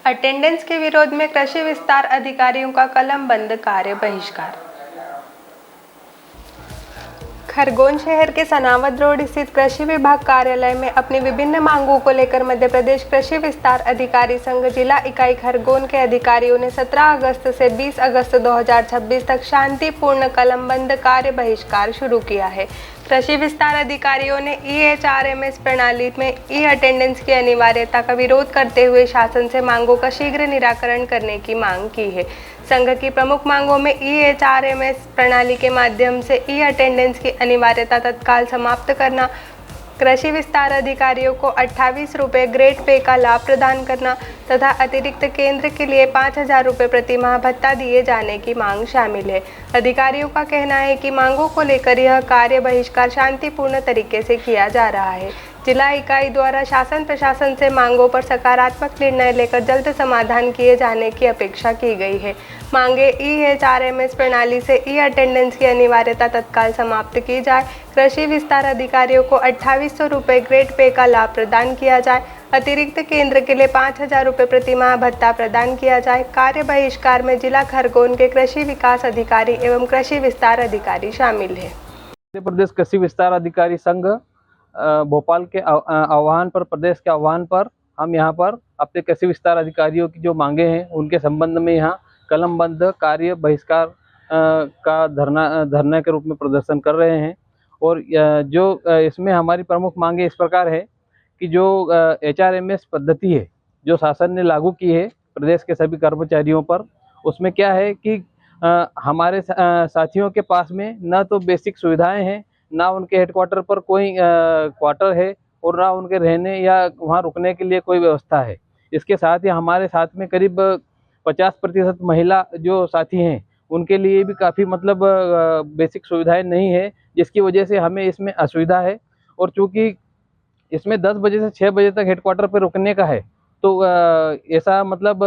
Attendance के विरोध में कृषि विस्तार अधिकारियों का कलम बंद कार्य बहिष्कार। खरगोन शहर के सनावद रोड स्थित कृषि विभाग कार्यालय में अपनी विभिन्न मांगों को लेकर मध्य प्रदेश कृषि विस्तार अधिकारी संघ जिला इकाई खरगोन के अधिकारियों ने 17 अगस्त से 20 अगस्त 2026 तक शांतिपूर्ण कलम बंद कार्य बहिष्कार शुरू किया है। कृषि विस्तार अधिकारियों ने EHRMS प्रणाली में अटेंडेंस की अनिवार्यता का विरोध करते हुए शासन से मांगों का शीघ्र निराकरण करने की मांग की है। संघ की प्रमुख मांगों में EHRMS प्रणाली के माध्यम से अटेंडेंस की अनिवार्यता तत्काल समाप्त करना, कृषि विस्तार अधिकारियों को 28 रुपये ग्रेड पे का लाभ प्रदान करना तथा अतिरिक्त केंद्र के लिए 5,000 रुपये प्रति माह भत्ता दिए जाने की मांग शामिल है। अधिकारियों का कहना है कि मांगों को लेकर यह कार्य बहिष्कार शांतिपूर्ण तरीके से किया जा रहा है। जिला इकाई द्वारा शासन प्रशासन से मांगों पर सकारात्मक निर्णय लेकर जल्द समाधान किए जाने की अपेक्षा की गई है। मांगे EHRMS प्रणाली से अटेंडेंस की अनिवार्यता तत्काल समाप्त की जाए, कृषि विस्तार अधिकारियों को 2800 रुपये ग्रेड पे का लाभ प्रदान किया जाए, अतिरिक्त केंद्र के लिए 5,000 रुपये प्रति माह भत्ता प्रदान किया जाए। कार्य बहिष्कार में जिला खरगोन के कृषि विकास अधिकारी एवं कृषि विस्तार अधिकारी शामिल है। मध्य प्रदेश कृषि विस्तार अधिकारी संघ भोपाल के आह्वान पर, प्रदेश के आह्वान पर हम यहाँ पर अपने कृषि विस्तार अधिकारियों की जो मांगे हैं उनके संबंध में यहाँ कलम बंद कार्य बहिष्कार का धरना के रूप में प्रदर्शन कर रहे हैं। और जो इसमें हमारी प्रमुख मांगे इस प्रकार है कि जो HRMS पद्धति है जो शासन ने लागू की है प्रदेश के सभी कर्मचारियों पर, उसमें क्या है कि हमारे साथियों के पास में न तो बेसिक सुविधाएं हैं, ना उनके हेडक्वार्टर पर कोई क्वार्टर है और ना उनके रहने या वहाँ रुकने के लिए कोई व्यवस्था है। इसके साथ ही हमारे साथ में करीब 50% महिला जो साथी हैं उनके लिए भी काफ़ी मतलब बेसिक सुविधाएं नहीं है, जिसकी वजह से हमें इसमें असुविधा है। और चूँकि इसमें 10 बजे से 6 बजे तक हेडक्वार्टर पर रुकने का है तो ऐसा मतलब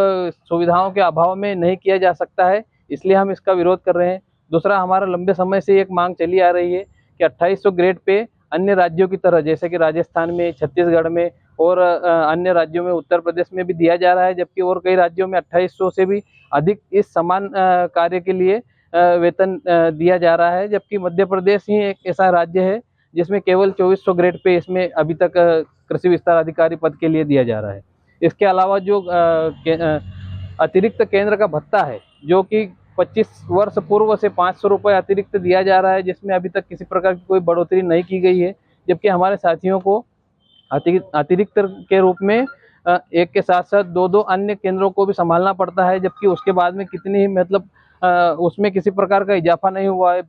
सुविधाओं के अभाव में नहीं किया जा सकता है, इसलिए हम इसका विरोध कर रहे हैं। दूसरा, हमारा लंबे समय से एक मांग चली आ रही है कि 2800 ग्रेड पे अन्य राज्यों की तरह जैसे कि राजस्थान में, छत्तीसगढ़ में और अन्य राज्यों में, उत्तर प्रदेश में भी दिया जा रहा है, जबकि और कई राज्यों में 2800 से भी अधिक इस समान कार्य के लिए वेतन दिया जा रहा है। जबकि मध्य प्रदेश ही एक ऐसा राज्य है जिसमें केवल 2400 ग्रेड पे इसमें अभी तक कृषि विस्तार अधिकारी पद के लिए दिया जा रहा है। इसके अलावा जो अतिरिक्त केंद्र का भत्ता है जो कि 25 वर्ष पूर्व से 500 रुपये अतिरिक्त दिया जा रहा है, जिसमें अभी तक किसी प्रकार की कोई बढ़ोतरी नहीं की गई है, जबकि हमारे साथियों को अतिरिक्त के रूप में एक के साथ साथ दो अन्य केंद्रों को भी संभालना पड़ता है, जबकि उसके बाद में कितनी ही मतलब उसमें किसी प्रकार का इजाफा नहीं हुआ है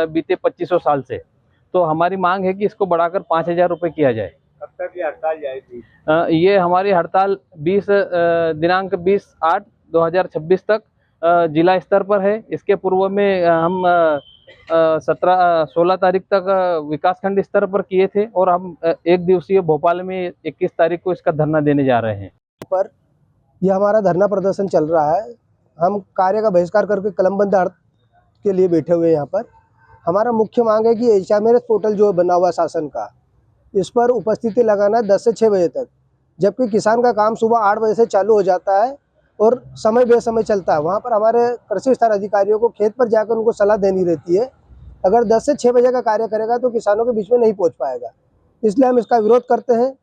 बीते 2500 साल से। तो हमारी मांग है कि इसको बढ़ाकर 5,000 रुपये किया जाए। कब तक ये हड़ताल जाएगी? ये हमारी हड़ताल दिनांक 20/8/2026 तक जिला स्तर पर है। इसके पूर्व में हम 16 तारीख तक विकासखंड स्तर पर किए थे और हम एक दिवसीय भोपाल में 21 तारीख को इसका धरना देने जा रहे हैं। पर यह हमारा धरना प्रदर्शन चल रहा है। हम कार्य का बहिष्कार करके कलमबंद हड़ताल के लिए बैठे हुए हैं। यहाँ पर हमारा मुख्य मांग है कि HRMS पोर्टल जो बना हुआ शासन का, इस पर उपस्थिति लगाना 10 से 6 बजे तक, जबकि किसान का काम सुबह 8 बजे से चालू हो जाता है और समय बेसमय चलता है। वहाँ पर हमारे कृषि विस्तार अधिकारियों को खेत पर जाकर उनको सलाह देनी रहती है। अगर 10 से 6 बजे का कार्य करेगा तो किसानों के बीच में नहीं पहुँच पाएगा, इसलिए हम इसका विरोध करते हैं।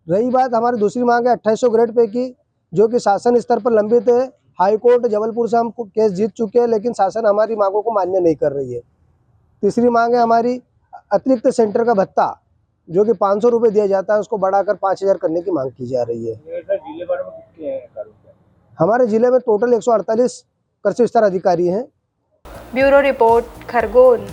रही बात हमारी दूसरी मांग है 2800 ग्रेड पे की, जो कि शासन स्तर पर लंबित है। हाईकोर्ट जबलपुर से हम केस जीत चुके हैं, लेकिन शासन हमारी मांगों को मान्य नहीं कर रही है। तीसरी मांग है हमारी अतिरिक्त सेंटर का भत्ता, जो कि 500 रुपये दिया जाता है, उसको बढ़ाकर 5,000 करने की मांग की जा रही है। जिले भर में कितने हैं? हमारे जिले में टोटल 148 कृषि विस्तार अधिकारी हैं। Bureau report, Khargone.